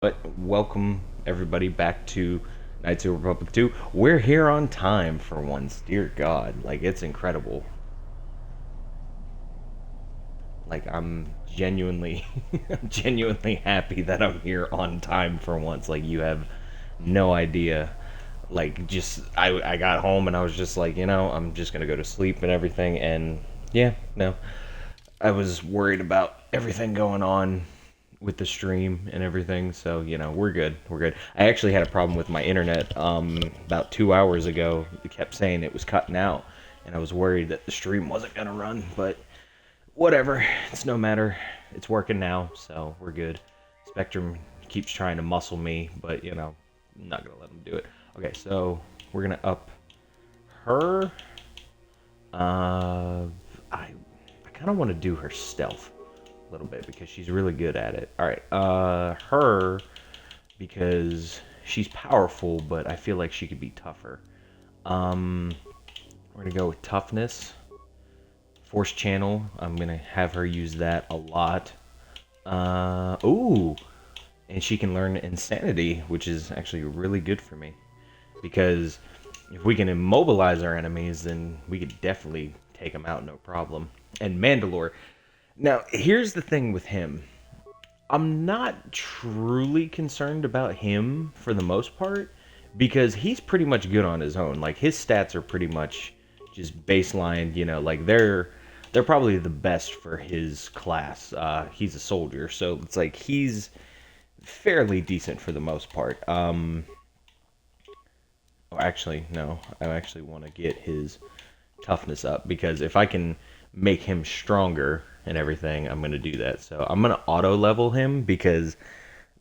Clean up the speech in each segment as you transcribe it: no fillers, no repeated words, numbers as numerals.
But welcome everybody back to Knights of the Republic 2. We're here on time for once. Dear God, like it's incredible. Like I'm genuinely I'm genuinely happy that I'm here on time for once. Like you have no idea. Like just I got home and I was just like, I'm just going to go to sleep and everything and yeah, no. I was worried about everything going on with the stream and everything. So we're good. We're good. I actually had a problem with my internet about 2 hours ago. It kept saying it was cutting out, and I was worried that the stream wasn't gonna run. But whatever, it's no matter. It's working now, so we're good. Spectrum keeps trying to muscle me, but I'm not gonna let him do it. Okay, so we're gonna up her. I kind of want to do her stealth a little bit because she's really good at it. All right, her because she's powerful, but I feel like she could be tougher. We're gonna go with toughness, force channel. I'm gonna have her use that a lot. Ooh, and she can learn insanity, which is actually really good for me because if we can immobilize our enemies, then we could definitely take them out, no problem. And Mandalore. Now, here's the thing with him. I'm not truly concerned about him for the most part because he's pretty much good on his own. Like his stats are pretty much just baseline, like they're probably the best for his class. He's a soldier, so it's like he's fairly decent for the most part. Actually, no. I actually want to get his toughness up because if I can make him stronger and everything, I'm going to do that. So I'm going to auto level him because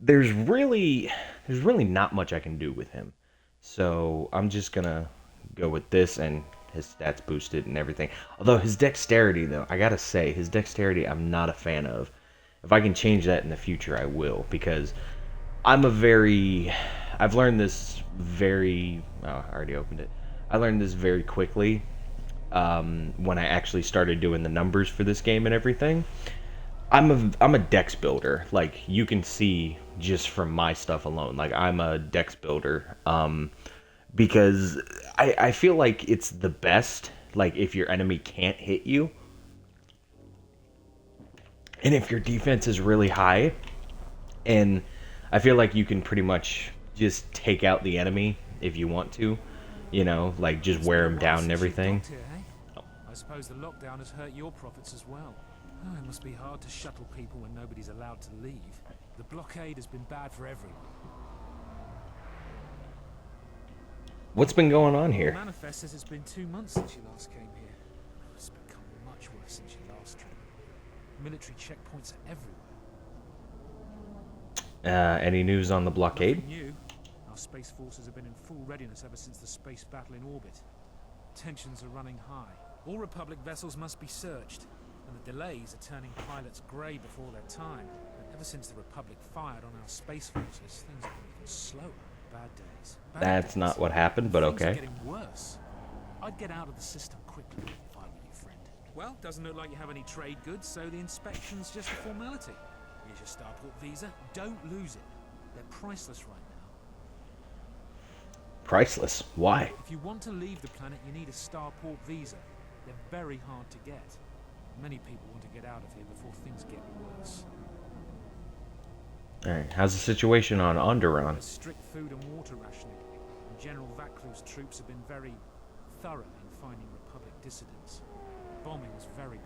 there's really not much I can do with him. So I'm just going to go with this and his stats boosted and everything. Although his dexterity though, I got to say his dexterity I'm not a fan of. If I can change that in the future, I will because I'm a very I've learned this very I already opened it. I learned this very quickly when I actually started doing the numbers for this game and everything. I'm a dex builder. Like you can see just from my stuff alone. Like I'm a dex builder because I feel like it's the best. Like if your enemy can't hit you, and if your defense is really high, and I feel like you can pretty much just take out the enemy if you want to. Like just It's wear been a them while down and since you've everything. docked here, eh? I suppose the lockdown has hurt your profits as well. Oh, it must be hard to shuttle people when nobody's allowed to leave. The blockade has been bad for everyone. What's been going on The here? manifest says it's been 2 months since you last came here. It's become much worse since your last trip. Military checkpoints are everywhere. Any news on the blockade? Nothing new. Our space forces have been in full readiness ever since the space battle in orbit. Tensions are running high. All Republic vessels must be searched, and the delays are turning pilots grey before their time. And ever since the Republic fired on our space forces, things have been even slower. Bad days. That's not what happened, but Things are okay. getting worse. I'd get out of the system quickly if I were you, friend. Well, doesn't look like you have any trade goods, so the inspection's just a formality. Here's your starport visa. Don't lose it. They're priceless right now. Priceless. Why? If you want to leave the planet, you need a starport visa. They're very hard to get. Many people want to get out of here before things get worse. Alright, how's the situation on Onderon? There's strict food and water rationing, and General Vaclu's troops have been very thorough in finding Republic dissidents. Bombing is very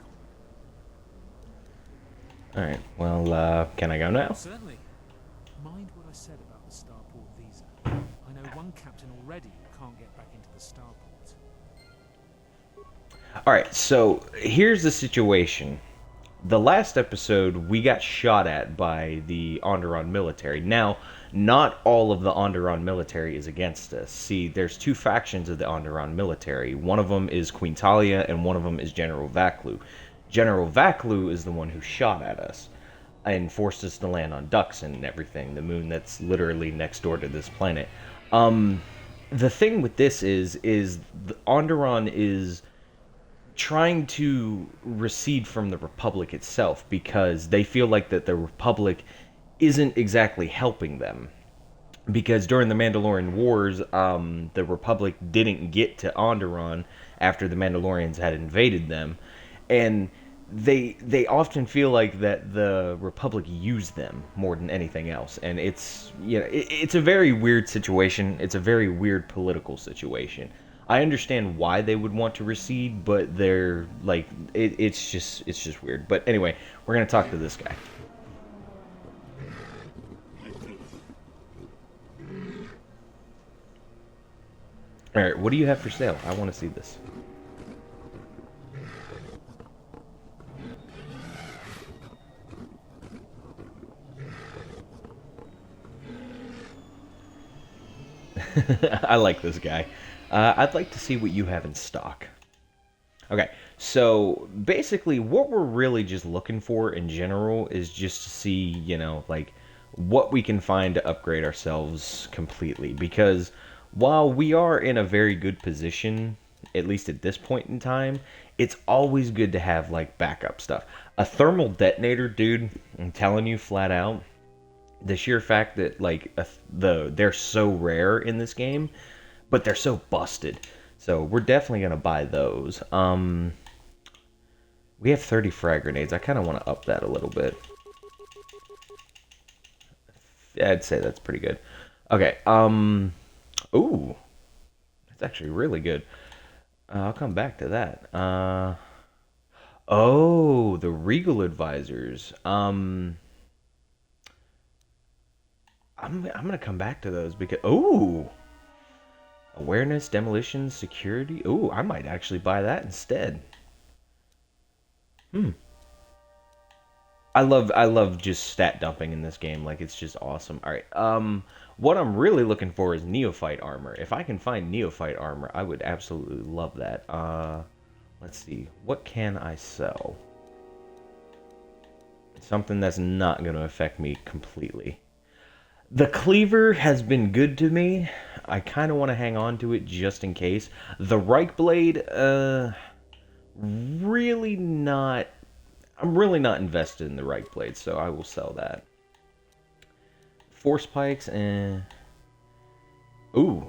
common. Alright, well, can I go now? Certainly. Mind what I said about the starport visa. I know one captain already who can't get back into the starport. Alright, so here's the situation. The last episode, we got shot at by the Onderon military. Now, not all of the Onderon military is against us. See, there's two factions of the Onderon military. One of them is Queen Talia, and one of them is General Vaclu. General Vaclu is the one who shot at us and forced us to land on Duxon and everything, the moon that's literally next door to this planet. The thing with this is the Onderon is trying to recede from the Republic itself because they feel like that the Republic isn't exactly helping them. Because during the Mandalorian Wars, the Republic didn't get to Onderon after the Mandalorians had invaded them, and they often feel like that the Republic used them more than anything else, and it's a very weird situation. It's a very weird political situation. I understand why they would want to recede, but they're like it's just weird. But anyway, we're gonna talk to this guy. All right, what do you have for sale? I want to see this. I like this guy. I'd like to see what you have in stock. Okay, so basically, what we're really just looking for in general is just to see, like what we can find to upgrade ourselves completely. Because while we are in a very good position, at least at this point in time, it's always good to have like backup stuff. A thermal detonator, dude, I'm telling you flat out, the sheer fact that like they're so rare in this game, but they're so busted. So we're definitely gonna buy those. We have 30 frag grenades. I kind of want to up that a little bit. I'd say that's pretty good. Okay. Ooh, that's actually really good. I'll come back to that. Oh, the Regal advisors. I'm gonna come back to those because awareness, demolition, security. Ooh, I might actually buy that instead. I love just stat dumping in this game. Like it's just awesome. All right. What I'm really looking for is neophyte armor. If I can find neophyte armor, I would absolutely love that. Let's see. What can I sell? Something that's not going to affect me completely. The cleaver has been good to me. I kind of want to hang on to it just in case. The Reich blade, really not. I'm really not invested in the Reich blade, so I will sell that. Force pikes, Ooh,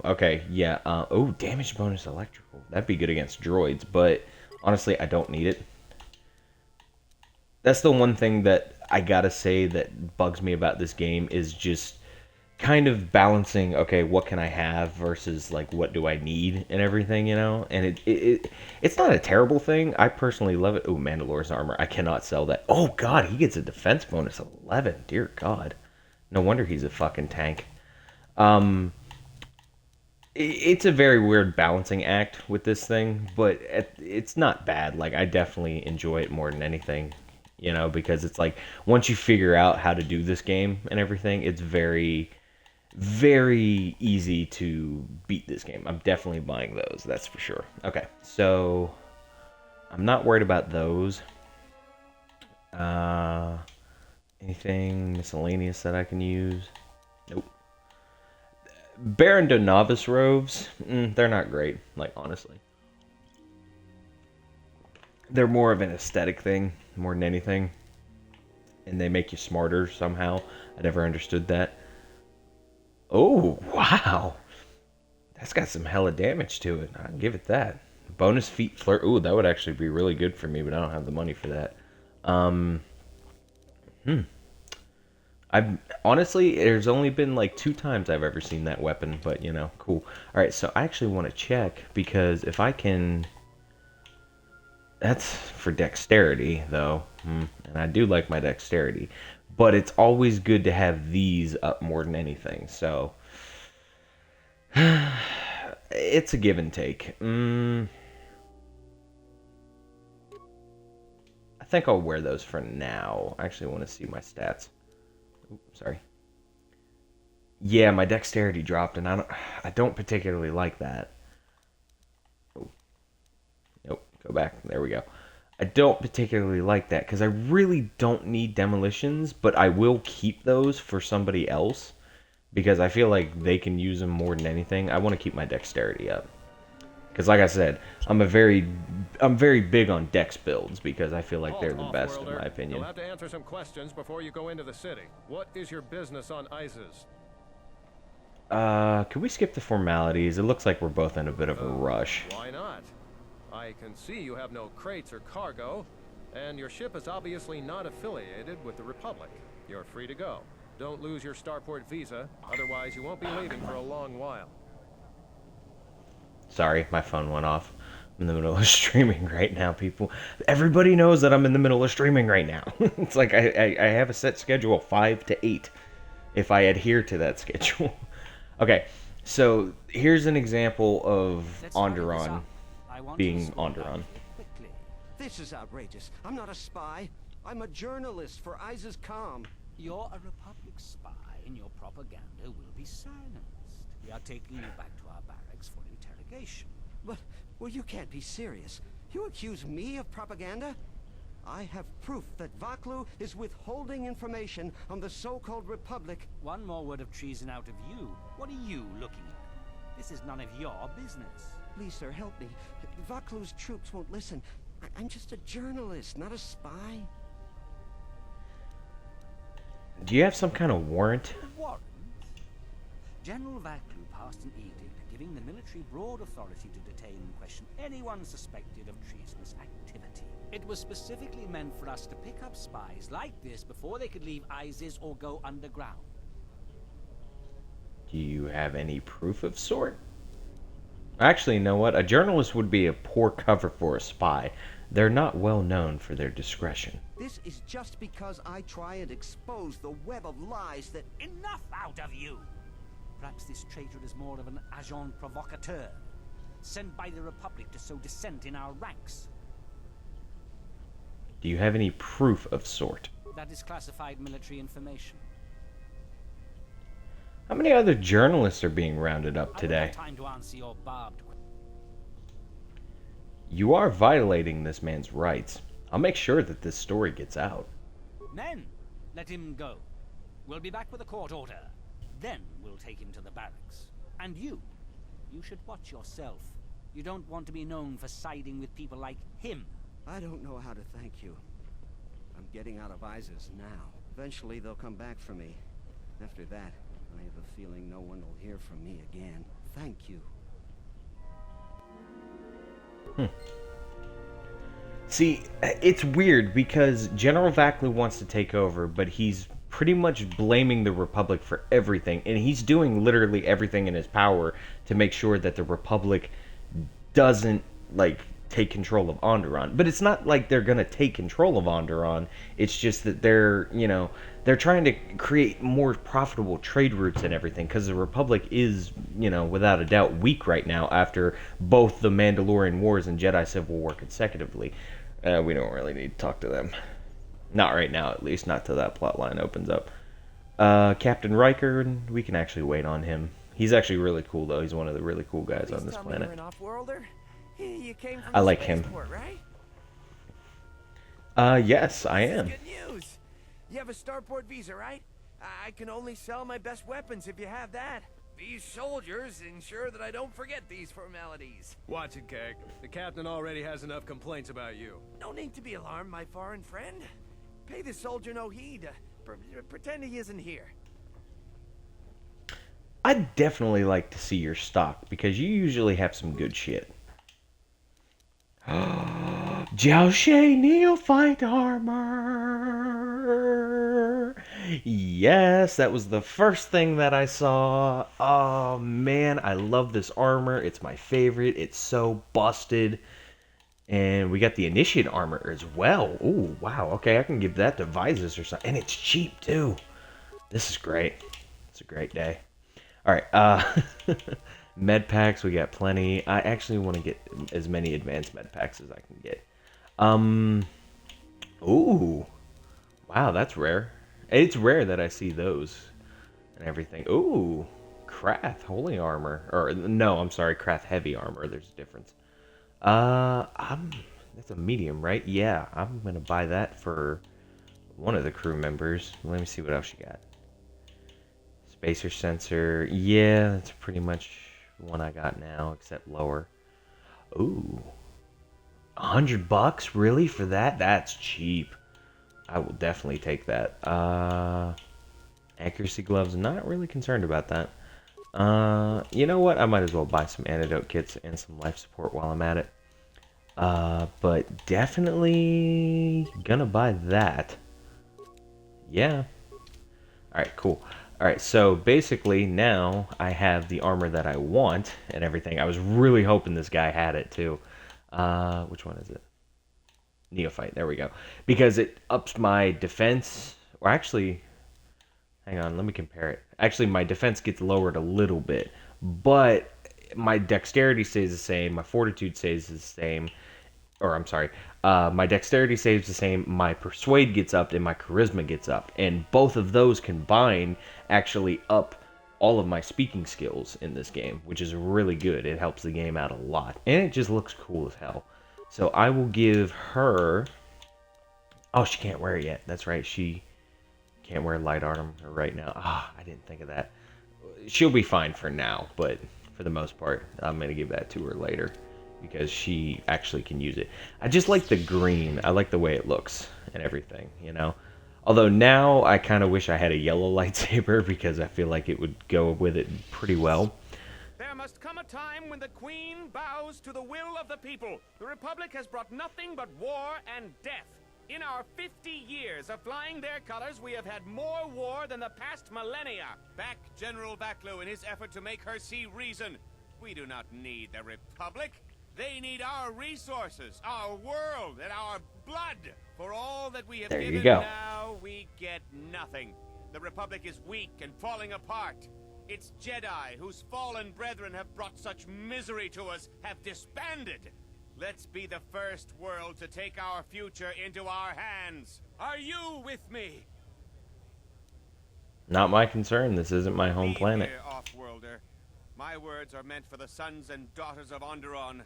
okay, yeah. Damage bonus electrical. That'd be good against droids, but honestly, I don't need it. That's the one thing that I gotta say that bugs me about this game is just kind of balancing, okay, what can I have versus like what do I need and everything, And it's not a terrible thing. I personally love it. Oh, Mandalore's armor. I cannot sell that. Oh god, he gets a defense bonus 11. Dear god. No wonder he's a fucking tank. It's a very weird balancing act with this thing, but it's not bad. Like I definitely enjoy it more than anything, because it's like once you figure out how to do this game and everything, it's very very easy to beat this game. I'm definitely buying those, that's for sure. Okay, so I'm not worried about those. Anything miscellaneous that I can use? Nope. Baron de Novice robes, they're not great, like honestly. They're more of an aesthetic thing, more than anything. And they make you smarter somehow. I never understood that. Oh, wow. That's got some hella damage to it. I'll give it that. Bonus feat flirt. Ooh, that would actually be really good for me, but I don't have the money for that. I've honestly, there's only been like 2 times I've ever seen that weapon, but cool. All right, so I actually want to check because if I can, that's for dexterity though, and I do like my dexterity, but it's always good to have these up more than anything. So it's a give and take. I think I'll wear those for now. I actually want to see my stats. Oops, sorry. Yeah, my dexterity dropped, and I don't particularly like that. Oh, nope, go back. There we go. I don't particularly like that because I really don't need demolitions, but I will keep those for somebody else because I feel like they can use them more than anything. I want to keep my dexterity up. Because like I said, I'm very big on Dex builds because I feel like they're the best in my You'll opinion. have to answer some questions before you go into the city. What is your business on Iziz? Could we skip the formalities? It looks like we're both in a bit of a rush. Why not? I can see you have no crates or cargo, and your ship is obviously not affiliated with the Republic. You're free to go. Don't lose your starport visa, otherwise you won't be leaving for a long while. Sorry, my phone went off. I'm in the middle of streaming right now, people. Everybody knows that I'm in the middle of streaming right now. It's like I have a set schedule, 5 to 8, if I adhere to that schedule. Okay, so here's an example of Onderon being Onderon. This is outrageous. I'm not a spy. I'm a journalist for Iziz Calm. You're a Republic spy, and your propaganda will be silenced. We are taking you back to our barracks for interrogation. But, well, you can't be serious. You accuse me of propaganda? I have proof that Vaklu is withholding information on the so-called Republic. One more word of treason out of you. What are you looking at? This is none of your business. Please, sir, help me. Vaklu's troops won't listen. I'm just a journalist, not a spy. Do you have some kind of warrant? Warrant? General Vaklu passed an edict giving the military broad authority to detain and question anyone suspected of treasonous activity. It was specifically meant for us to pick up spies like this before they could leave Iziz or go underground. Do you have any proof of sort? Actually, you know what? A journalist would be a poor cover for a spy. They're not well known for their discretion. This is just because I try and expose the web of lies that... Enough out of you! Perhaps this traitor is more of an agent provocateur, sent by the Republic to sow dissent in our ranks. Do you have any proof of sort? That is classified military information. How many other journalists are being rounded up I today? don't have time to answer your barbed questions. You are violating this man's rights. I'll make sure that this story gets out. Men, let him go. We'll be back with a court order. Then we'll take him to the barracks. And you should watch yourself. You don't want to be known for siding with people like him. I don't know how to thank you. I'm getting out of Iziz now. Eventually they'll come back for me. After that, I have a feeling no one will hear from me again. Thank you. See, it's weird because General Vaklu wants to take over, but he's pretty much blaming the Republic for everything, and he's doing literally everything in his power to make sure that the Republic doesn't, like, take control of Onderon. But it's not like they're gonna take control of Onderon. It's just that they're, you know, they're trying to create more profitable trade routes and everything, because the Republic is, you know, without a doubt weak right now after both the Mandalorian Wars and Jedi Civil War consecutively. We don't really need to talk to them. Not right now, at least. Not till that plot line opens up. Captain Riker, we can actually wait on him. He's actually really cool, though. He's one of the really cool guys on this planet. You're an off-worlder? You came from I the like him. spaceport, right? Yes, I am. Good news. You have a starport visa, right? I can only sell my best weapons if you have that. These soldiers ensure that I don't forget these formalities. Watch it, Keg. The captain already has enough complaints about you. No need to be alarmed, my foreign friend. Pay the soldier no heed. Pretend he isn't here. I'd definitely like to see your stock, because you usually have some good shit. Jiao Shay Neophyte Armor! Yes, that was the first thing that I saw. Oh man, I love this armor. It's my favorite. It's so busted. And we got the Initiate armor as well. Ooh, wow. Okay, I can give that to Iziz or something. And it's cheap too. This is great. It's a great day. Alright, med packs, we got plenty. I actually want to get as many advanced med packs as I can get. Ooh. Wow, that's rare. It's rare that I see those and everything. Ooh. Krath Holy Armor. Or, no, I'm sorry, Krath Heavy Armor. There's a difference. That's a medium, right? Yeah, I'm gonna buy that for one of the crew members. Let me see what else you got. Spacer sensor. Yeah, that's pretty much the one I got now, except lower. Ooh. $100 really for that? That's cheap. I will definitely take that. Accuracy gloves, not really concerned about that. You know what? I might as well buy some antidote kits and some life support while I'm at it. But definitely gonna buy that. Yeah. Alright, cool. Alright, so basically now I have the armor that I want and everything. I was really hoping this guy had it too. Which one is it? Neophyte, there we go. Because it ups my defense, or actually, hang on, let me compare it. Actually, my defense gets lowered a little bit, but my dexterity stays the same, my fortitude stays the same, or I'm sorry, my dexterity stays the same, my persuade gets up, and my charisma gets up. And both of those combined actually up all of my speaking skills in this game, which is really good. It helps the game out a lot, and it just looks cool as hell. So I will give her... Oh, she can't wear it yet. That's right, she can't wear light armor right now. Ah, I didn't think of that. She'll be fine for now, but for the most part, I'm going to give that to her later because she actually can use it. I just like the green. I like the way it looks and everything, you know? Although now I kind of wish I had a yellow lightsaber because I feel like it would go with it pretty well. There must come a time when the Queen bows to the will of the people. The Republic has brought nothing but war and death. In our 50 years of flying their colors, we have had more war than the past millennia. Back General Vaklu in his effort to make her see reason. We do not need the Republic. They need our resources, our world, and our blood. For all that we have There you given go. now, we get nothing. The Republic is weak and falling apart. Its Jedi, whose fallen brethren have brought such misery to us, have disbanded. Let's be the first world to take our future into our hands. Are you with me? Not my concern. This isn't my home Leave planet. here, off-worlder. My words are meant for the sons and daughters of Onderon.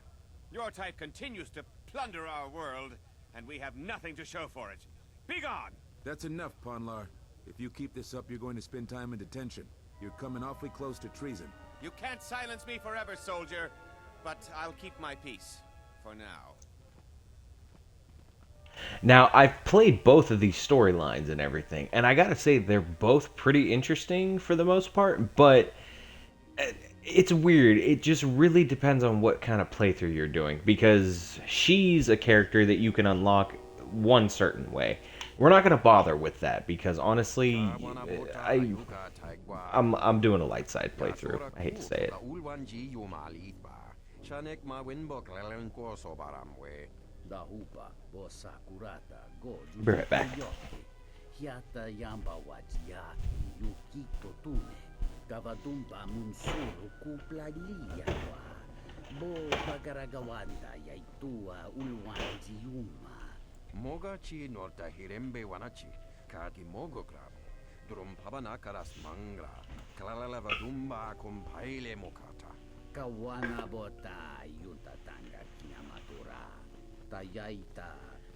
Your type continues to plunder our world, and we have nothing to show for it. Be gone! That's enough, Ponlar. If you keep this up, you're going to spend time in detention. You're coming awfully close to treason. You can't silence me forever, soldier, but I'll keep my peace. For now. Now, I've played both of these storylines and everything, and I gotta say, they're both pretty interesting for the most part, but it's weird. It just really depends on what kind of playthrough you're doing, because she's a character that you can unlock one certain way. We're not gonna bother with that, because honestly, I'm doing a light side playthrough. I hate to say it. Be right back. Mogachi norta hirembe wanachi, kati mogo krab. Drum pabana karas mangra, kalalava dumba compaile mokata. Kawana bota yunta tanga kinamatura. Tayaita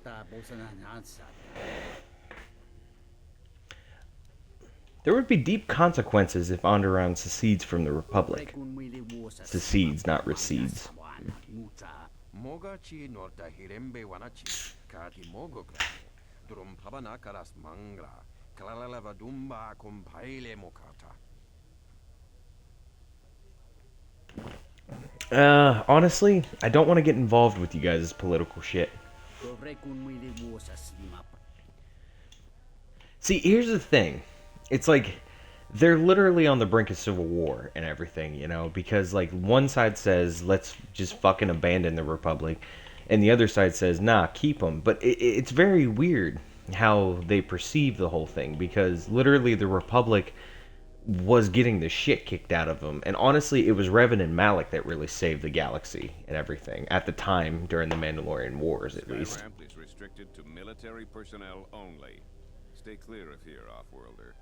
tabosanansa. There would be deep consequences if Onderon secedes from the Republic. Secedes, not recedes. Mogachi norta hirembe wanachi, kati mogo krab. Drum pabana karas mangra, kalalava dumba compaile mokata. Honestly, I don't want to get involved with you guys' political shit. See, here's the thing. It's like, they're literally on the brink of civil war and everything, you know? Because, like, one side says, let's just fucking abandon the Republic. And the other side says, nah, keep them. But it's very weird how they perceive the whole thing. Because, literally, the Republic was getting the shit kicked out of them. And honestly, it was Revan and Malak that really saved the galaxy and everything. At the time, during the Mandalorian Wars, at least. Sky ramp is restricted to military personnel only. Stay clear of here, off-worlder.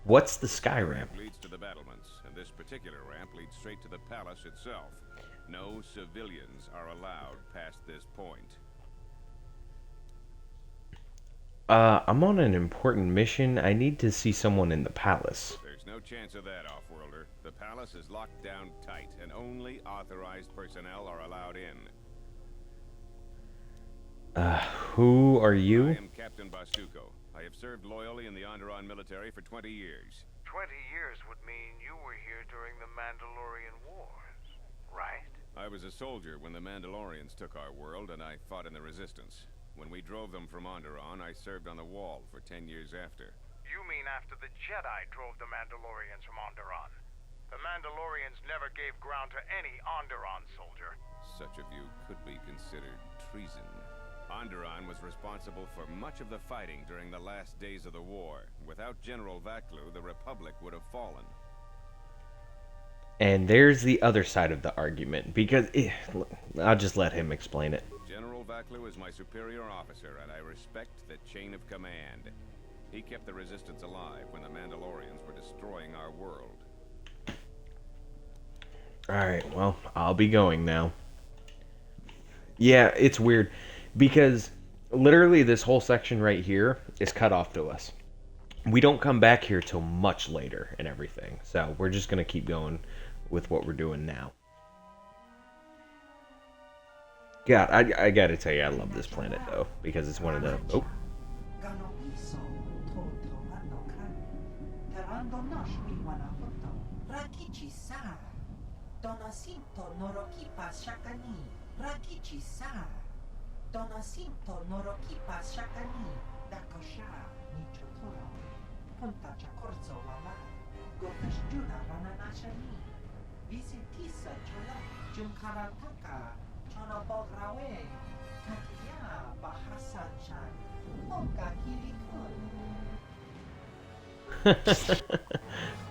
What's the sky ramp? Leads to the battlements, and this particular ramp leads straight to the palace itself. No civilians are allowed past this point. I'm on an important mission. I need to see someone in the palace. There's no chance of that, Offworlder. The palace is locked down tight, and only authorized personnel are allowed in. Who are you? I am Captain Bastuco. I have served loyally in the Onderon military for 20 years. 20 years would mean you were here during the Mandalorian Wars, right? I was a soldier when the Mandalorians took our world, and I fought in the Resistance. When we drove them from Onderon, I served on the Wall for 10 years after. You mean after the Jedi drove the Mandalorians from Onderon? The Mandalorians never gave ground to any Onderon soldier. Such a view could be considered treason. Onderon was responsible for much of the fighting during the last days of the war. Without General Vaklu, the Republic would have fallen. And there's the other side of the argument, because I'll just let him explain it. General Vaklu is my superior officer, and I respect the chain of command. He kept the Resistance alive when the Mandalorians were destroying our world. Alright, well, I'll be going now. Yeah, it's weird, because literally this whole section right here is cut off to us. We don't come back here till much later and everything, so we're just going to keep going with what we're doing now. God, I gotta tell you, I love this planet, though, because it's one of the... Oh.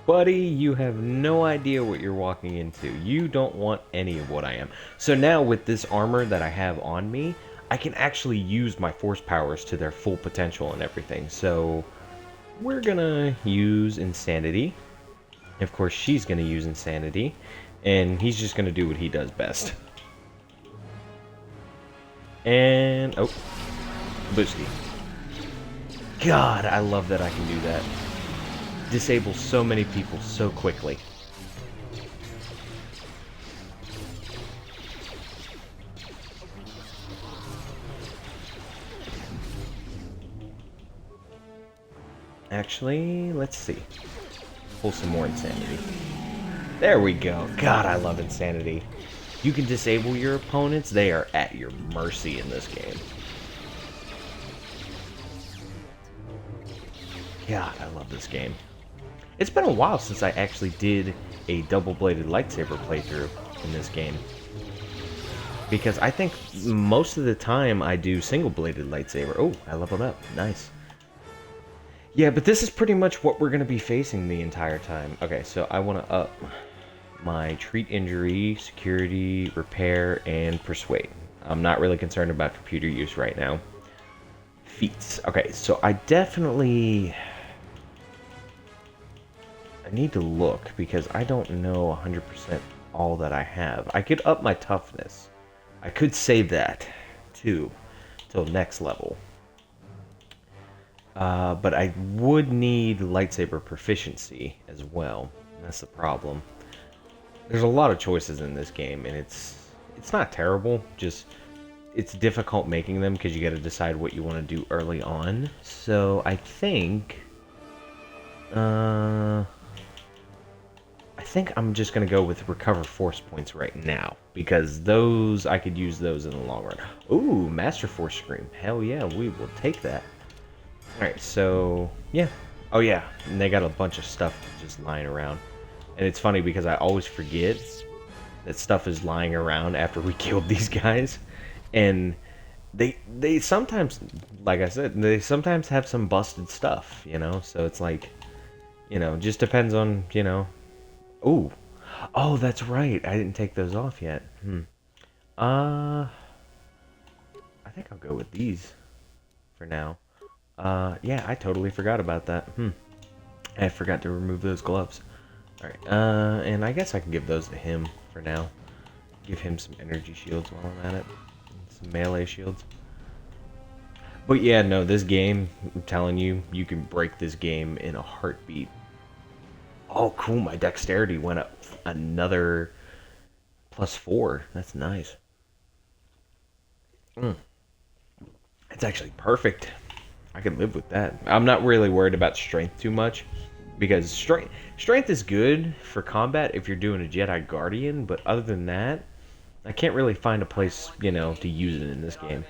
Buddy, you have no idea what you're walking into. You don't want any of what I am. So now with this armor that I have on me, I can actually use my force powers to their full potential and everything. So we're gonna use Insanity. Of course, she's gonna use Insanity. And he's just gonna do what he does best. And... oh. Boosty. God, I love that I can do that. Disable so many people so quickly. Actually, let's see. Pull some more Insanity. There we go. God, I love Insanity. You can disable your opponents. They are at your mercy in this game. God, I love this game. It's been a while since I actually did a double-bladed lightsaber playthrough in this game. Because I think most of the time I do single-bladed lightsaber. Oh, I leveled up. Nice. Yeah, but this is pretty much what we're going to be facing the entire time. Okay, so I want to up my treat injury, security, repair, and persuade. I'm not really concerned about computer use right now. Feats. Okay, so I definitely... I need to look, because I don't know 100% all that I have. I could up my toughness. I could save that, too, till next level. But I would need lightsaber proficiency as well. That's the problem. There's a lot of choices in this game, and it's not terrible. Just it's difficult making them because you got to decide what you want to do early on. So I think I'm just gonna go with recover force points right now, because those I could use those in the long run. Ooh, Master Force Scream. Hell yeah, we will take that. Alright, so, yeah. Oh yeah, and they got a bunch of stuff just lying around. And it's funny because I always forget that stuff is lying around after we killed these guys. And they sometimes, like I said, they sometimes have some busted stuff, you know? So it's like, you know, just depends on, you know. Ooh. Oh, that's right. I didn't take those off yet. I think I'll go with these for now. Yeah, I totally forgot about that. I forgot to remove those gloves. Alright, and I guess I can give those to him for now. Give him some energy shields while I'm at it. Some melee shields. But yeah, no, this game, I'm telling you, you can break this game in a heartbeat. Oh, cool. My dexterity went up another +4. That's nice. It's actually perfect. I could live with that. I'm not really worried about strength too much, because strength is good for combat if you're doing a Jedi Guardian, but other than that, I can't really find a place, you know, to use it in this game.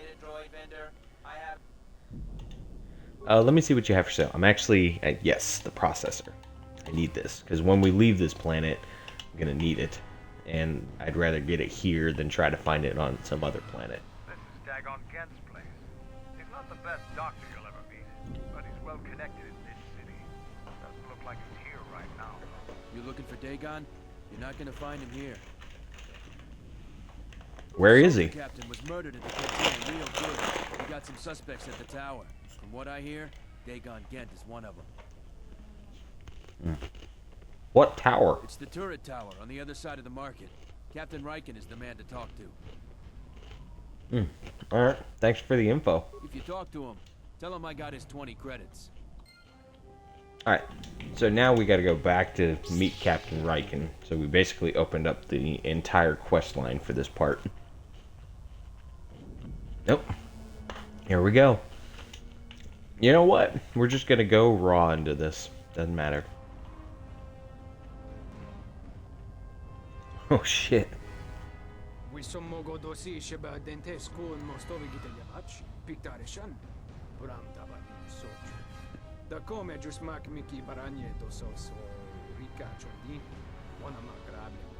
Let me see what you have for sale. I'm actually, yes, the processor. I need this, because when we leave this planet, I'm going to need it. And I'd rather get it here than try to find it on some other planet. This is Dagon Gent's place. He's not the best doctor you'll ever meet, but he's well connected in this city. Doesn't look like he's here right now. You looking for Dagon? You're not gonna find him here. Where is he? The captain was murdered at the canteen real good. We got some suspects at the tower. From what I hear, Dagon Gent is one of them. What tower? It's the turret tower on the other side of the market. Captain Riken is the man to talk to. Alright, thanks for the info. If you talk to him, tell him I got his 20 credits. Alright, so now we gotta go back to meet Captain Riken. So we basically opened up the entire quest line for this part. Nope. Here we go. You know what? We're just gonna go raw into this. Doesn't matter. Oh shit. Wysommogo dosi sheba dentesku and mostovi gitayavachi, pictarishan, bramdava soju. Da come jusmak miki baranye dosos rika chodin, one magrable.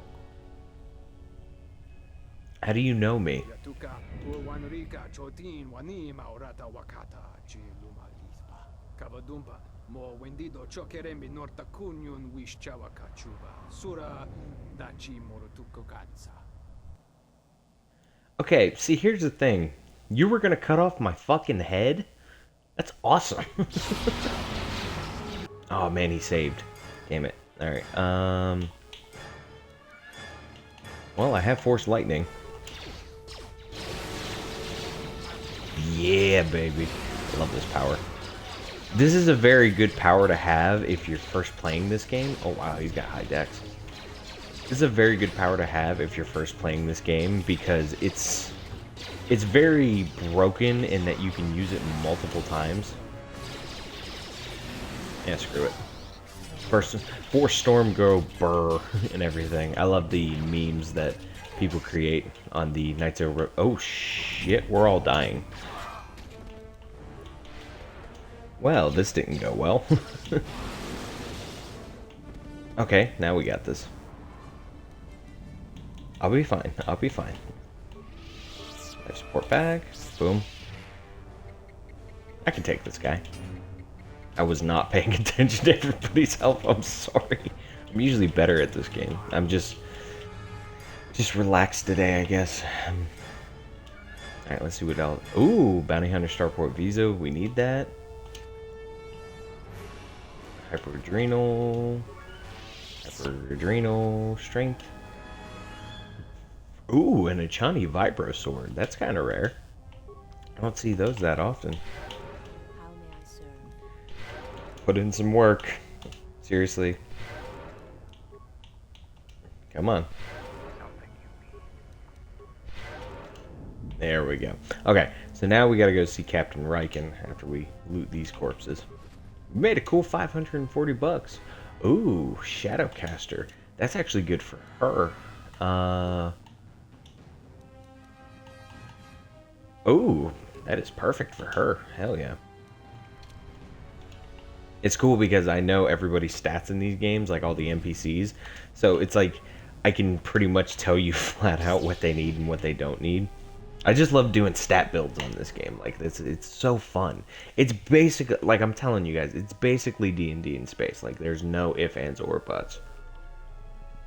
How do you know me? Yatuka, one rika chodin, wani maurata wakata, chiluma lisba. Kavadumpa, mo wendido chokerembi norta kunyun wish chawakachuba, sura dachi morotuko kansa. Okay, see, here's the thing. You were gonna cut off my fucking head? That's awesome. Oh man, he saved. Damn it. Alright, well, I have Force Lightning. Yeah, baby. I love this power. This is a very good power to have if you're first playing this game. Oh wow, he's got high dex. This is a very good power to have if you're first playing this game, because it's very broken in that you can use it multiple times. Yeah, screw it. Force Storm go burr and everything. I love the memes that people create on the Knights of... Oh shit, we're all dying. Well, this didn't go well. Okay, now we got this. I'll be fine. I'll be fine. I support back. Boom. I can take this guy. I was not paying attention to everybody's health. I'm sorry. I'm usually better at this game. I'm just relaxed today, I guess. Alright, let's see what else. Ooh, Bounty Hunter Starport Visa. We need that. Hyper-Adrenal. Hyper-Adrenal Strength. Ooh, an Achani Vibro Sword. That's kind of rare. I don't see those that often. How may I serve? Put in some work. Seriously. Come on. There we go. Okay, so now we gotta go see Captain Riken after we loot these corpses. We made a cool 540 bucks. Ooh, Shadowcaster. That's actually good for her. Ooh, that is perfect for her. Hell yeah. It's cool because I know everybody's stats in these games, like all the NPCs. So it's like I can pretty much tell you flat out what they need and what they don't need. I just love doing stat builds on this game. Like it's so fun. It's basically, like I'm telling you guys, it's basically D&D in space. Like there's no ifs, ands, or buts.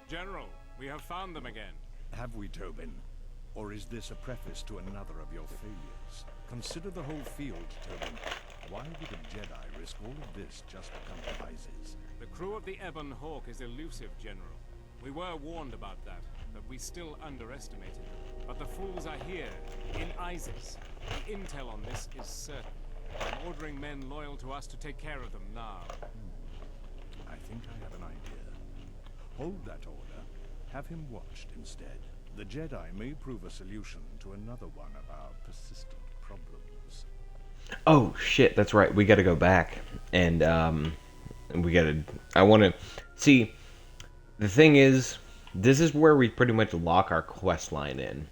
General, we have found them again. Have we, Tobin? Or is this a preface to another of your failures? Consider the whole field, Tobin. Why would a Jedi risk all of this just to come to Iziz? The crew of the Ebon Hawk is elusive, General. We were warned about that, but we still underestimated them. But the fools are here, in Iziz. The intel on this is certain. I'm ordering men loyal to us to take care of them now. I think I have an idea. Hold that order. Have him watched instead. The Jedi may prove a solution to another one of our persistent problems. Oh shit, that's right. We got to go back and we got to. I want to see. The thing is, this is where we pretty much lock our quest line in,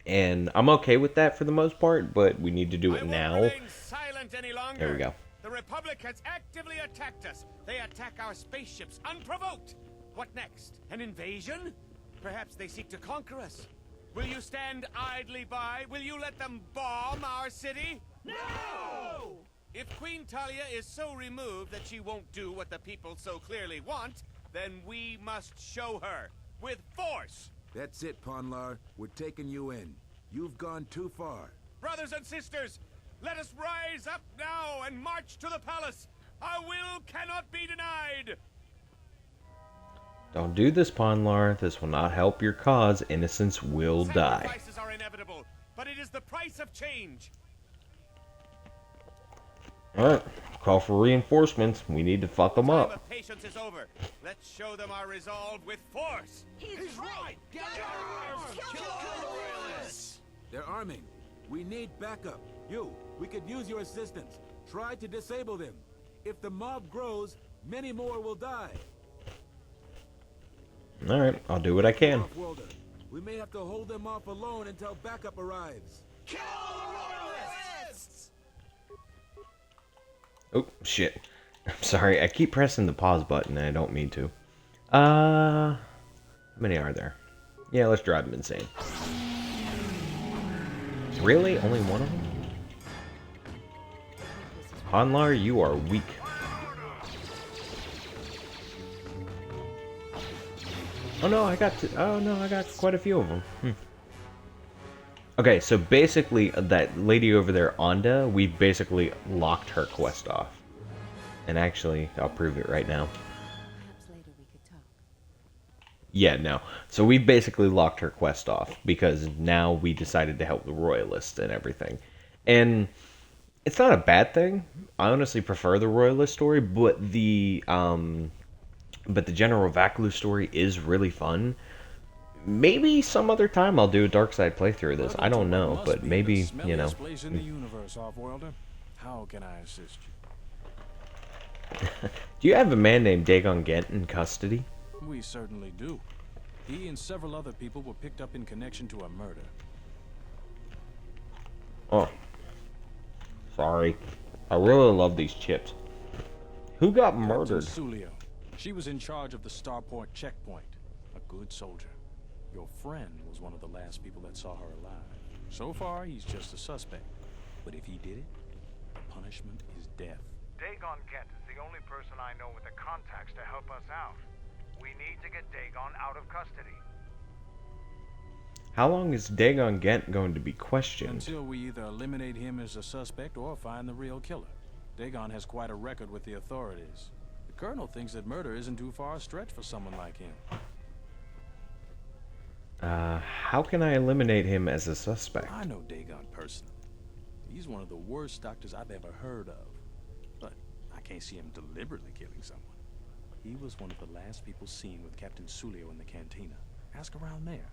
and I'm okay with that for the most part. But we need to do it now. Remain silent any longer. There we go. The Republic has actively attacked us. They attack our spaceships unprovoked. What next? An invasion? Perhaps they seek to conquer us. Will you stand idly by? Will you let them bomb our city? No! If Queen Talia is so removed that she won't do what the people so clearly want, then we must show her with force. That's it, Ponlar. We're taking you in. You've gone too far. Brothers and sisters, let us rise up now and march to the palace. Our will cannot be denied. Don't do this, Ponlar. This will not help your cause. Innocents will die. Sacrifices are inevitable, but it is the price of change. Alright, call for reinforcements. We need to fuck them Time up. of patience is over. Let's show them our resolve with force. He's right! Get arms! Kill the royalists! They're arming. We need backup. We could use your assistance. Try to disable them. If the mob grows, many more will die. Alright, I'll do what I can. Off-worlder. We may have to hold them off alone until backup arrives. Kill the royalists! Oh, shit. I'm sorry, I keep pressing the pause button and I don't mean to. How many are there? Yeah, let's drive them insane. Really? Only one of them? Ponlar, you are weak. Oh no, I got quite a few of them. Okay, so basically, that lady over there, Onda, we basically locked her quest off. And actually, I'll prove it right now. Perhaps later we could talk. Yeah, no. So we basically locked her quest off because now we decided to help the Royalists and everything. And it's not a bad thing. I honestly prefer the Royalist story, but the General Vaklu story is really fun. Maybe some other time I'll do a dark side playthrough of this. I don't know, but maybe, you know. Place in the universe, Off-worlder. How can I assist you? Do you have a man named Dagon Gent in custody? We certainly do. He and several other people were picked up in connection to a murder. Oh. Sorry. I really love these chips. Who got murdered? Sulio. She was in charge of the Starport checkpoint. A good soldier. Your friend was one of the last people that saw her alive. So far, he's just a suspect. But if he did it, the punishment is death. Dagon Gent is the only person I know with the contacts to help us out. We need to get Dagon out of custody. How long is Dagon Gent going to be questioned? Until we either eliminate him as a suspect or find the real killer. Dagon has quite a record with the authorities. The Colonel thinks that murder isn't too far a stretch for someone like him. How can I eliminate him as a suspect? I know Dagon personally. He's one of the worst doctors I've ever heard of. But I can't see him deliberately killing someone. He was one of the last people seen with Captain Sulio in the cantina. Ask around there.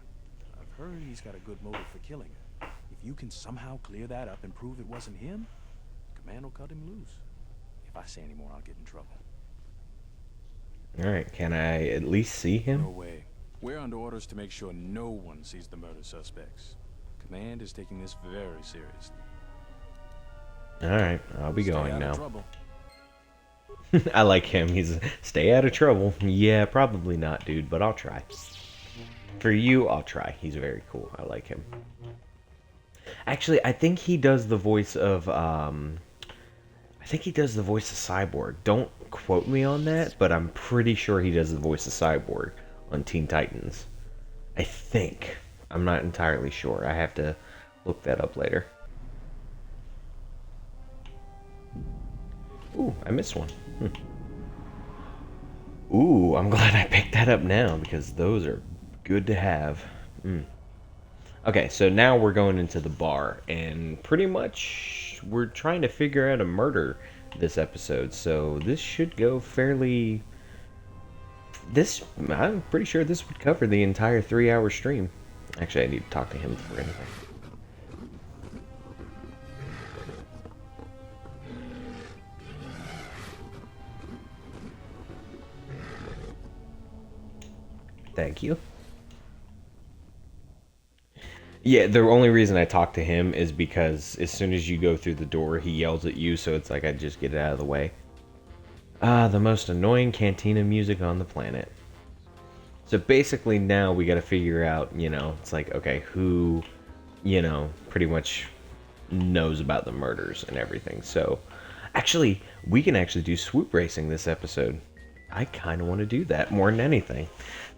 I've heard he's got a good motive for killing her. If you can somehow clear that up and prove it wasn't him, Command will cut him loose. If I say any more, I'll get in trouble. Alright, can I at least see him? No way. We're under orders to make sure no one sees the murder suspects. Command is taking this very seriously. Alright, I'll be Stay going out of now. trouble. I like him. He's stay out of trouble. Yeah, probably not, dude, but I'll try. For you, I'll try. He's very cool. I like him. Actually, I think he does the voice of Cyborg. Don't quote me on that, but I'm pretty sure he does the voice of Cyborg on Teen Titans. I think. I'm not entirely sure. I have to look that up later. Ooh, I missed one. Ooh, I'm glad I picked that up now because those are good to have. Okay, so now we're going into the bar and pretty much we're trying to figure out a murder this episode. So this should go fairly This, I'm pretty sure this would cover the entire 3-hour stream. Actually, I need to talk to him for anything. Thank you. Yeah, the only reason I talk to him is because as soon as you go through the door, he yells at you, so it's like I just get it out of the way. The most annoying cantina music on the planet. So basically now we gotta figure out, you know, it's like, okay, who, you know, pretty much knows about the murders and everything. So, actually, we can actually do Swoop Racing this episode. I kind of want to do that more than anything.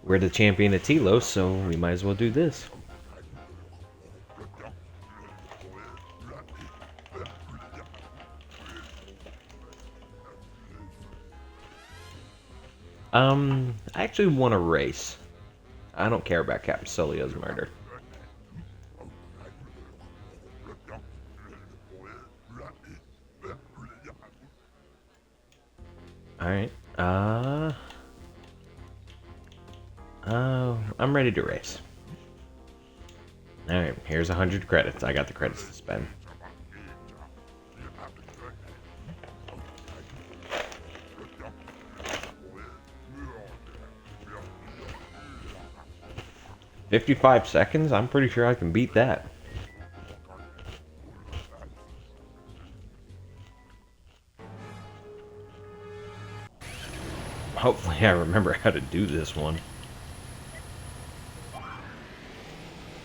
We're the champion at Telos, so we might as well do this. I actually want to race. I don't care about Capsulio's murder. Alright, I'm ready to race. Alright, here's 100 credits. I got the credits to spend. "55 seconds? I'm pretty sure I can beat that." Hopefully I remember how to do this one.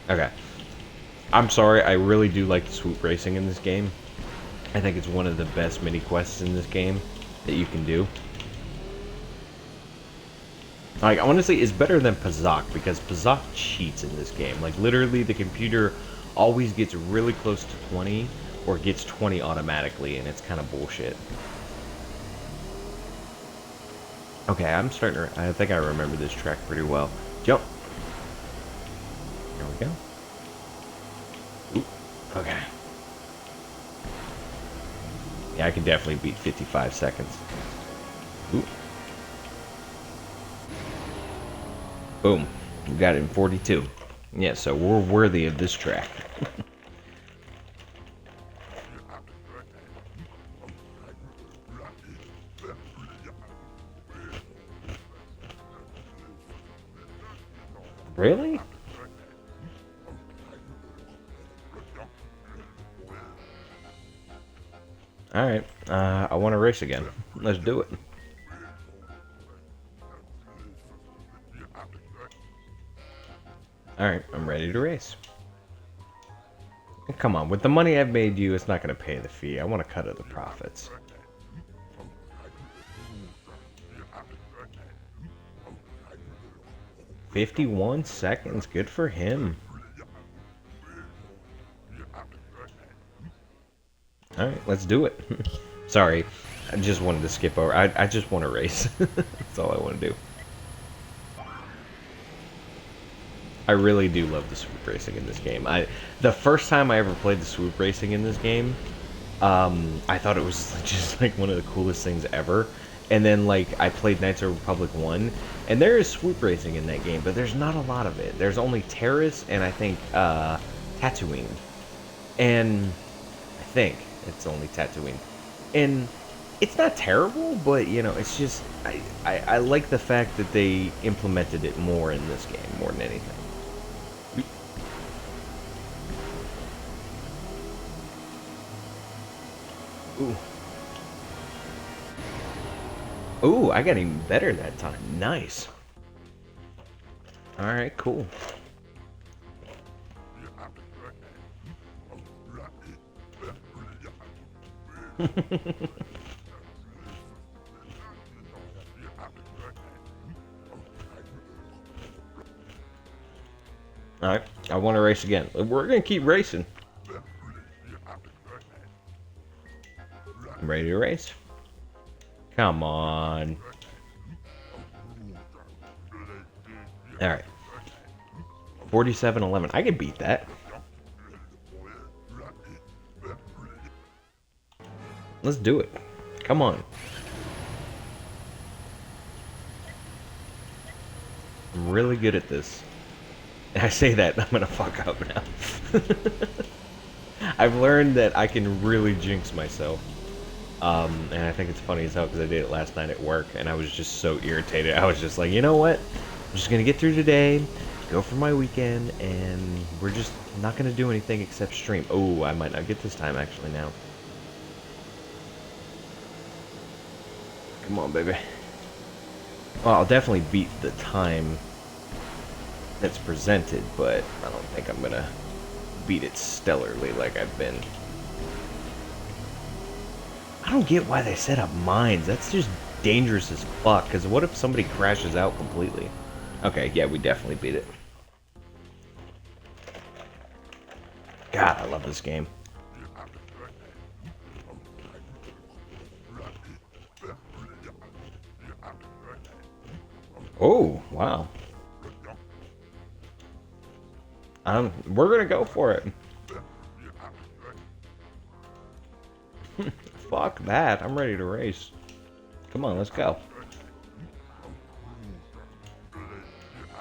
Okay. I'm sorry, I really do like the Swoop Racing in this game. I think it's one of the best mini quests in this game that you can do. Like, honestly, it's better than Pazak, because Pazak cheats in this game. Like, literally, the computer always gets really close to 20, or gets 20 automatically, and it's kind of bullshit. Okay, I'm starting to... I think I remember this track pretty well. Jump! There we go. Ooh, okay. Yeah, I can definitely beat 55 seconds. Ooh. Boom. We got it in 42. Yeah, so we're worthy of this track. Really? Alright, I want to race again. Let's do it. Alright, I'm ready to race. Come on, with the money I've made you, it's not going to pay the fee. I want to cut of the profits. "51 seconds, good for him." Alright, let's do it. Sorry, I just wanted to skip over. I just want to race. That's all I want to do. I really do love the Swoop Racing in this game. The first time I ever played the Swoop Racing in this game, I thought it was just like one of the coolest things ever. And then like I played Knights of Republic 1, and there is Swoop Racing in that game, but there's not a lot of it. There's only Terrace and I think Tatooine. And I think it's only Tatooine. And it's not terrible, but you know, it's just I like the fact that they implemented it more in this game more than anything. Ooh. Ooh, I got even better that time. Nice. Alright, cool. Alright, I want to race again. We're going to keep racing. I'm ready to race. Come on. Alright. 47-11. I can beat that. Let's do it. Come on. really good at this. And I say that, I'm gonna fuck up now. I've learned that I can really jinx myself. And I think it's funny as hell because I did it last night at work, and I was just so irritated. I was just like, you know what? I'm just gonna get through today, go for my weekend, and we're just not gonna do anything except stream. Oh, I might not get this time actually now. Come on, baby. Well, I'll definitely beat the time that's presented, but I don't think I'm gonna beat it stellarly like I've been. I don't get why they set up mines. That's just dangerous as fuck, because what if somebody crashes out completely? Okay, yeah, we definitely beat it. God, I love this game. Oh, wow. We're gonna go for it. Fuck that. I'm ready to race. Come on, let's go.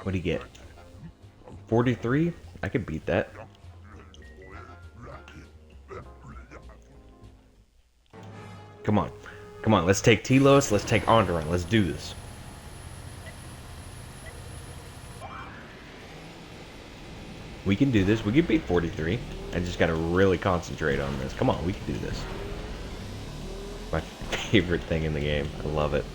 What'd he get? 43? I could beat that. Come on. Come on, let's take Telos, let's take Onderon, let's do this. We can do this. We can beat 43. I just gotta really concentrate on this. Come on, we can do this. My favorite thing in the game. I love it.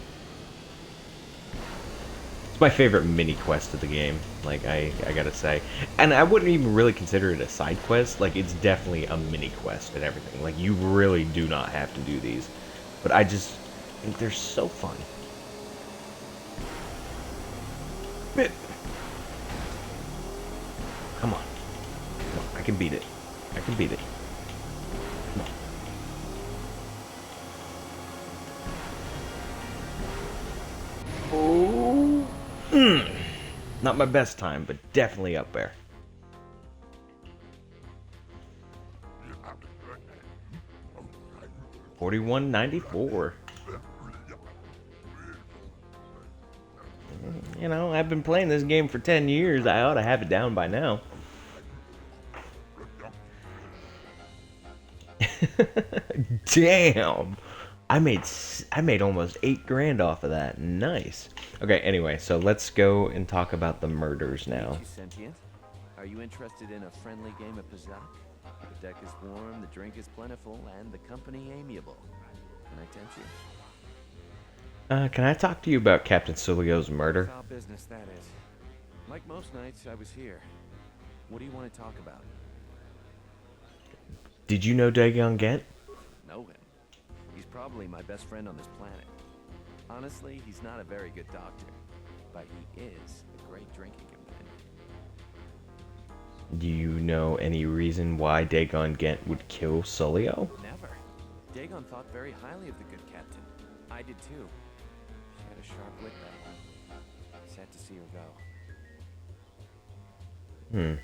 It's my favorite mini quest of the game, like, I gotta say. And I wouldn't even really consider it a side quest. Like, it's definitely a mini quest and everything. Like, you really do not have to do these. But I just think they're so fun. Bit. Come on. Come on. I can beat it. I can beat it. Come on. Oh. Not my best time, but definitely up there. $41.94. You know, I've been playing this game for 10 years. I ought to have it down by now. Damn. I made almost 8 grand off of that. Nice. Okay, anyway, so let's go and talk about the murders now. Sentient? Are you interested in a friendly game of Pizzac? The deck is warm, the drink is plentiful, and the company amiable. Can I tempt you? Can I talk to you about Captain Sulio's murder? Foul business, that is. Like most nights, I was here. What do you want to talk about? Did you know Dagon Gent? Know him. He's probably my best friend on this planet. Honestly, he's not a very good doctor, but he is a great drinking companion. Do you know any reason why Dagon Gent would kill Sulio? Never. Dagon thought very highly of the good captain. I did too. She had a sharp wit, that one. Sad to see her go.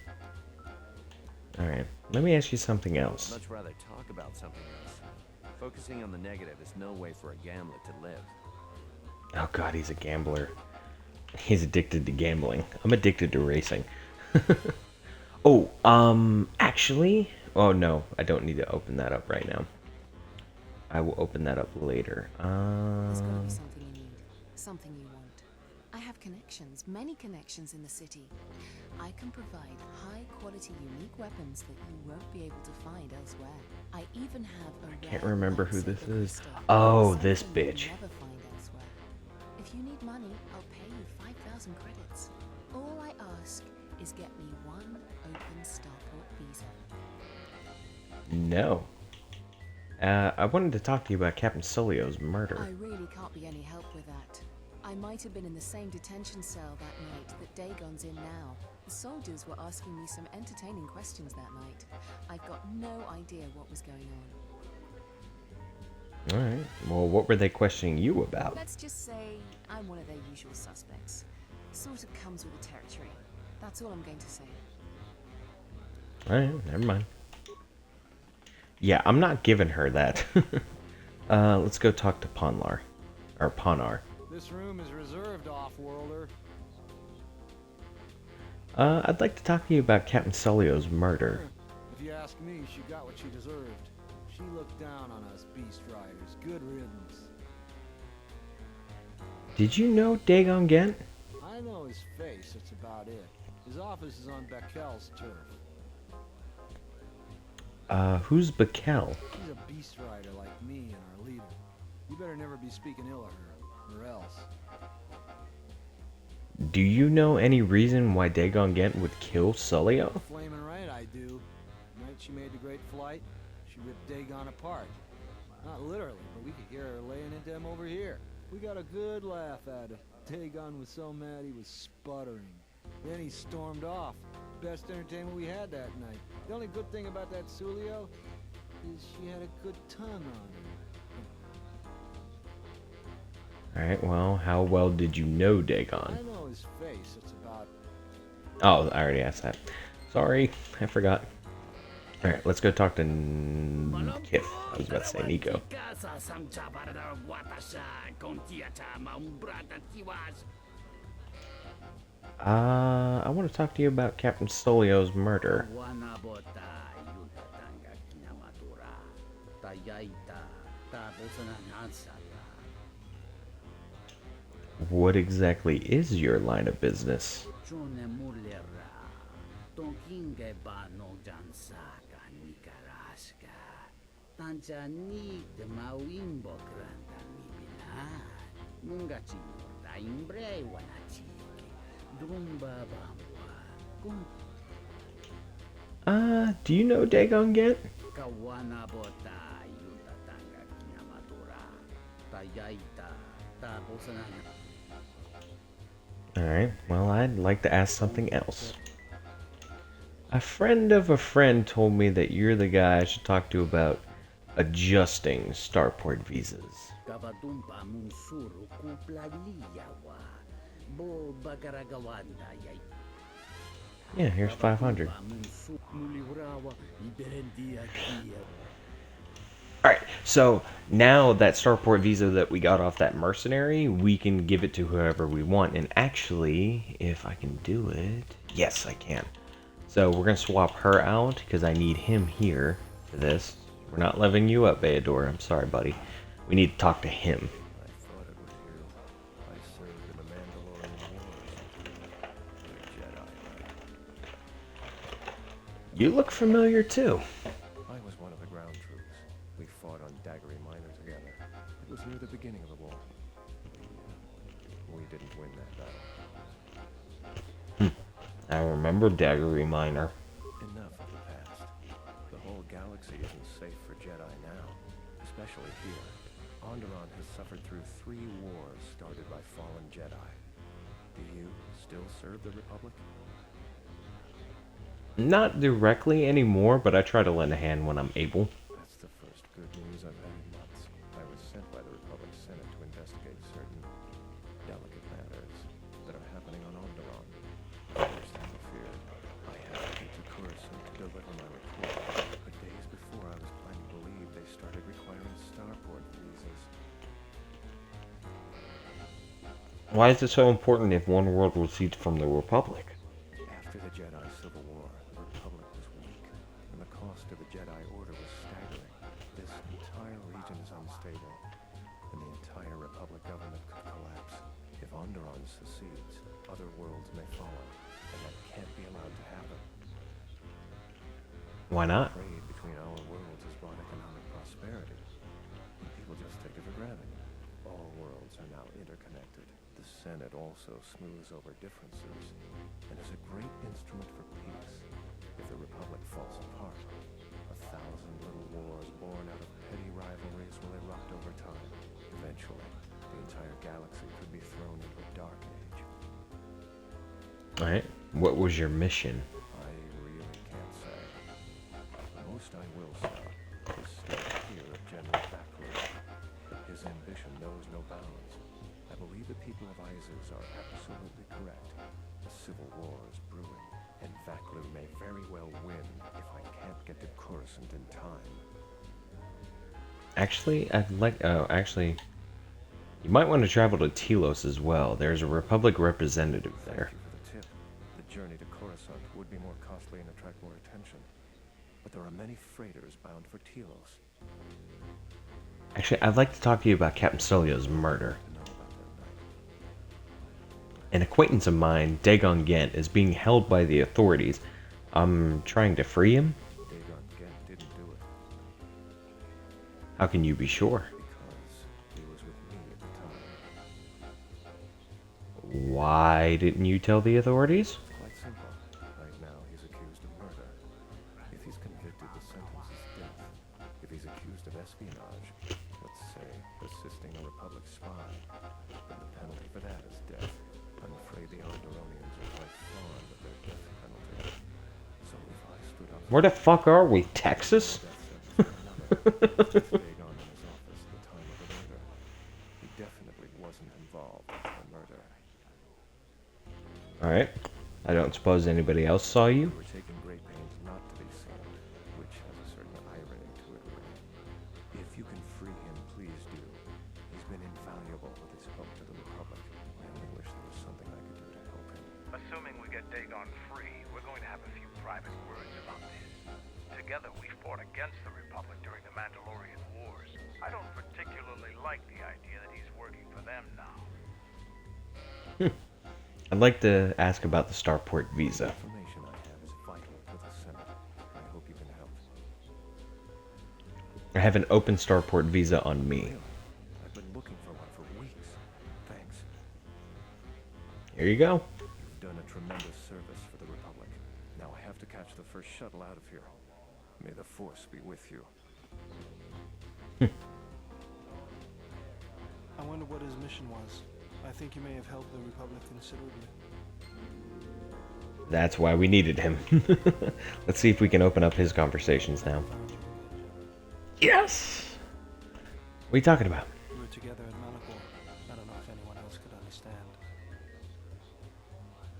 Alright, let me ask you something else. I'd much rather talk about something else. Focusing on the negative is no way for a gambler to live. Oh god, he's a gambler. He's addicted to gambling. I'm addicted to racing. Oh, actually... Oh no, I don't need to open that up right now. I will open that up later. There's gotta be something you need. Something you want. I have connections, many connections in the city. I can provide high-quality, unique weapons that you won't be able to find elsewhere. I even have a I can't remember who this is. crystal, Oh, this something you'll bitch. never find elsewhere. If you need money, I'll pay you 5,000 credits. All I ask is get me one open starport visa. No. I wanted to talk to you about Captain Sulio's murder. I really can't be any help with that. I might have been in the same detention cell that night that Dagon's in now. The soldiers were asking me some entertaining questions that night. I've got no idea what was going on. Alright. Well, what were they questioning you about? Let's just say I'm one of their usual suspects. Sort of comes with the territory. That's all I'm going to say. Alright, never mind. Yeah, I'm not giving her that. Let's go talk to Ponlar. Or Ponar. This room is reserved, off-worlder. I'd like to talk to you about Captain Sulio's murder. If you ask me, she got what she deserved. She looked down on us beast riders. Good riddance. Did you know Dagon Gent? I know his face, that's about it. His office is on Bekel's turf. Who's Bekel? She's a beast rider like me and our leader. You better never be speaking ill of her, or else. Do you know any reason why Dagon Gent would kill Sulio? Flaming right I do. The night she made the great flight, she ripped Dagon apart. Not literally, but we could hear her laying into him over here. We got a good laugh at it. Dagon was so mad he was sputtering. Then he stormed off. Best entertainment we had that night. The only good thing about that Sulio is she had a good tongue on her. Alright, well, how well did you know Dagon? I know his face, it's about... Oh, I already asked that. Sorry, I forgot. Alright, let's go talk to Kif. I was about to say Nico. I want to talk to you about Captain Sulio's murder. What exactly is your line of business? Do you know Dagon Gent? Alright, well, I'd like to ask something else. A friend of a friend told me that you're the guy I should talk to about adjusting starport visas. Yeah, here's 500. Alright, so now that starport visa that we got off that mercenary, we can give it to whoever we want. And actually, if I can do it... Yes, I can. So we're going to swap her out because I need him here for this. We're not leveling you up, Beador. I'm sorry, buddy. We need to talk to him. You look familiar too. I was one of the ground troops. We fought on Daggery Minor together. It was near the beginning of the war. We didn't win that battle. I remember Daggery Minor. Enough of the past. The whole galaxy isn't safe for Jedi now, especially here. Onderon has suffered through 3 wars started by fallen Jedi. Do you still serve the Republic? Not directly anymore, but I try to lend a hand when I'm able. That's the first good news I've had in months. I was sent by the Republic Senate to investigate certain delicate matters that are happening on Onderon. First, I feared I had to get to Coruscant to deliver my report, but days before I was planning to leave, they started requiring starport visas. Why is it so important if one world recedes from the Republic? After the Jedi Civil War, the Republic was weak, and the cost of the Jedi Order was staggering. This entire region is unstable, and the entire Republic government could collapse. If Onderon secedes, other worlds may follow, and that can't be allowed to happen. Why not? Trade between our worlds has brought economic prosperity, and people just take it for granted. All worlds are now interconnected. The Senate also smooths over differences, and is a great instrument for peace. If the Republic falls apart, 1,000 little wars born out of petty rivalries will erupt over time. Eventually, the entire galaxy could be thrown into a dark age. Alright, what was your mission? I really can't say. Most I will say is still fear of General Backler. His ambition knows no bounds. I believe the people of Iziz are absolutely correct. The civil war is brewing, and Vaklu may very well win if I can't get to Coruscant in time. Actually, you might want to travel to Telos as well. There's a Republic representative there. Thank you for the tip. The journey to Coruscant would be more costly and attract more attention. But there are many freighters bound for Telos. Actually, I'd like to talk to you about Captain Sulio's murder. An acquaintance of mine, Dagon Gent, is being held by the authorities. I'm trying to free him. Dagon Gent didn't do it. How can you be sure? Because he was with me at the time. Why didn't you tell the authorities? Quite simple. Right now, he's accused of murder. If he's convicted, the sentence is death. If he's accused of espionage, let's say assisting a Republic spy, then the penalty for that is death. I'm afraid the Onderonians are quite fond of their death penalty. So if I stood up... Where the fuck are we? Texas? Dagon in his office at the time of the murder. He definitely wasn't involved in the murder. Alright. I don't suppose anybody else saw you? We're taking great pains not to be seen, which has a certain irony to it, really. If you can free him, please do. He's been invaluable with his help to the Republic. I only wish there was something I could do to help him. Assuming we get Dagon free, we're going to have a few private words about this. Together we fought against the Republic during the Mandalorian Wars. I don't particularly like the idea that he's working for them now. I'd like to ask about the starport visa. The information I have is vital to the Senate. I hope you can help. I have an open starport visa on me. Really? I've been looking for one for weeks. Thanks. Here you go. You've done a tremendous service for the Republic. Now I have to catch the first shuttle out of here. May the Force be with you. I wonder what his mission was. I think he may have helped the Republic considerably. That's why we needed him. Let's see if we can open up his conversations now. Yes! What are you talking about? We were together at Malachor. I don't know if anyone else could understand.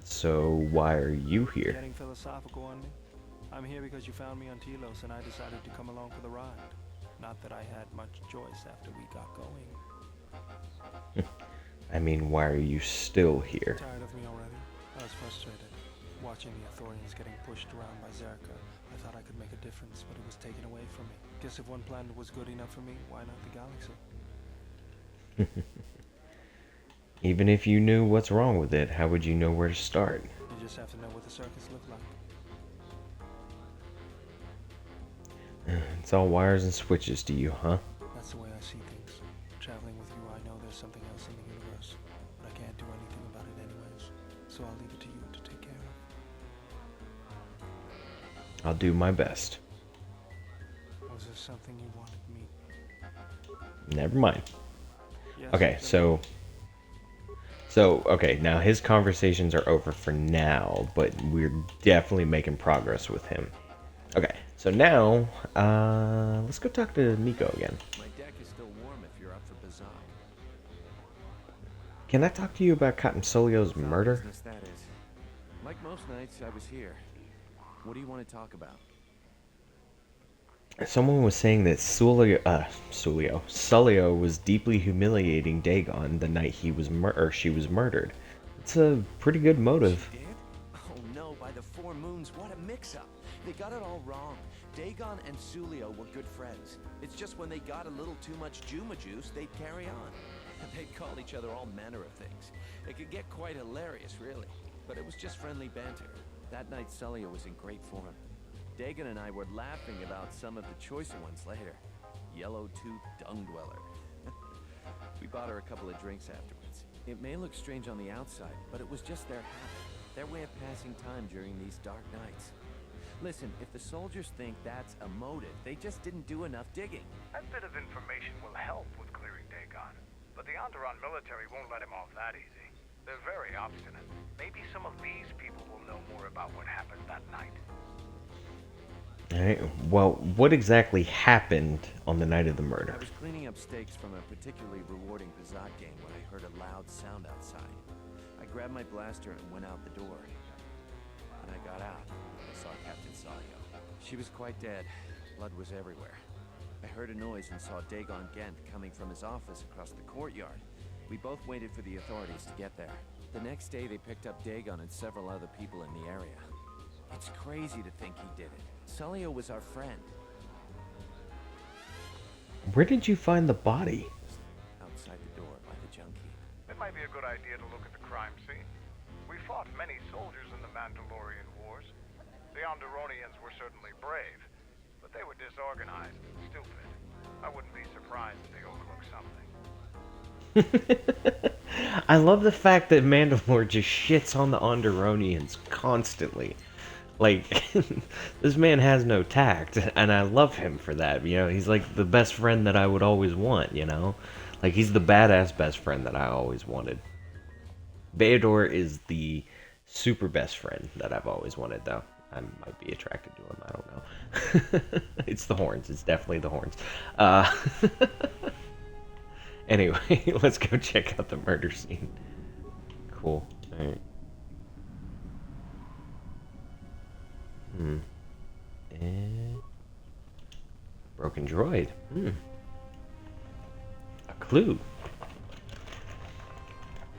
So why are you here? Getting philosophical on me? I'm here because you found me on Telos and I decided to come along for the ride. Not that I had much choice after we got going. I mean, why are you still here? Tired of me already? I was frustrated. Watching the Ithorians getting pushed around by Zerka, I thought I could make a difference, but it was taken away from me. Guess if one planet was good enough for me, why not the galaxy? Even if you knew what's wrong with it, how would you know where to start? You just have to know what the circus looked like. It's all wires and switches to you, huh? That's the way I see things. Traveling with you, I know there's something else in the universe, but I can't do anything about it anyways. So I'll leave it to you to take care of. I'll do my best. Was there something you wanted me? Never mind. Yes, Okay, so okay, now his conversations are over for now, but we're definitely making progress with him. Okay, so now, let's go talk to Nico again. My deck is still warm if you're up for Bazak. Can I talk to you about Captain Sulio's murder? Business that is. Like most nights, I was here. What do you want to talk about? Someone was saying that Sulio was deeply humiliating Dagon the night she was murdered. It's a pretty good motive. She did? Oh no, by the four moons, what a mix-up. They got it all wrong. Dagon and Sulio were good friends. It's just when they got a little too much Juma juice, they'd carry on. They'd call each other all manner of things. It could get quite hilarious, really. But it was just friendly banter. That night, Sulio was in great form. Dagon and I were laughing about some of the choicer ones later. Yellow-toothed dung dweller. We bought her a couple of drinks afterwards. It may look strange on the outside, but it was just their habit. Their way of passing time during these dark nights. Listen, if the soldiers think that's a motive, they just didn't do enough digging. That bit of information will help with clearing Dagon, but the Onderon military won't let him off that easy. They're very obstinate. Maybe some of these people will know more about what happened that night. Alright, well, what exactly happened on the night of the murder? I was cleaning up stakes from a particularly rewarding Bazak game when I heard a loud sound outside. I grabbed my blaster and went out the door. When I got out, I saw Captain Sulio. She was quite dead. Blood was everywhere. I heard a noise and saw Dagon Gent coming from his office across the courtyard. We both waited for the authorities to get there. The next day, they picked up Dagon and several other people in the area. It's crazy to think he did it. Sulio was our friend. Where did you find the body? Outside the door by the junkie. It might be a good idea to look at the crime scene. We fought many soldiers in the Mandalorian Wars. The Onderonians were certainly brave, but they were disorganized and stupid. I wouldn't be surprised if they overlooked something. I love the fact that Mandalore just shits on the Onderonians constantly. Like, this man has no tact, and I love him for that. You know, he's like the best friend that I would always want, you know? Like, he's the badass best friend that I always wanted. Baedor is the super best friend that I've always wanted, though. I might be attracted to him, I don't know. It's the horns, it's definitely the horns. Anyway, let's go check out the murder scene. Cool, alright. Broken droid. A clue.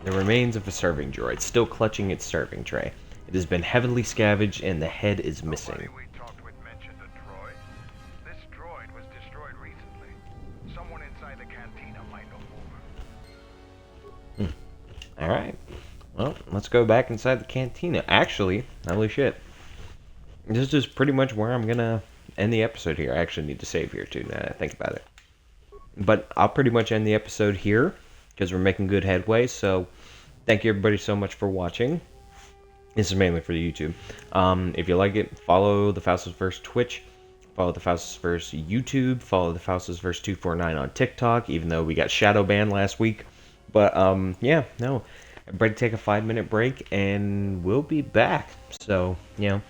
The remains of a serving droid, still clutching its serving tray. It has been heavily scavenged and the head is missing. Nobody we talked with mentioned a droid. This droid was destroyed recently. Someone inside the cantina might know more. Alright. Well, let's go back inside the cantina. Actually, holy shit. This is pretty much where I'm gonna end the episode here. I actually need to save here too, now that I think about it. But I'll pretty much end the episode here, because we're making good headway, so thank you everybody so much for watching. This is mainly for the YouTube. If you like it, follow the Faustus Verse Twitch, follow the Faustus Verse YouTube, follow the Faustus Verse 249 on TikTok, even though we got shadow banned last week. But, yeah, no. Everybody take a 5-minute break, and we'll be back. So, you know,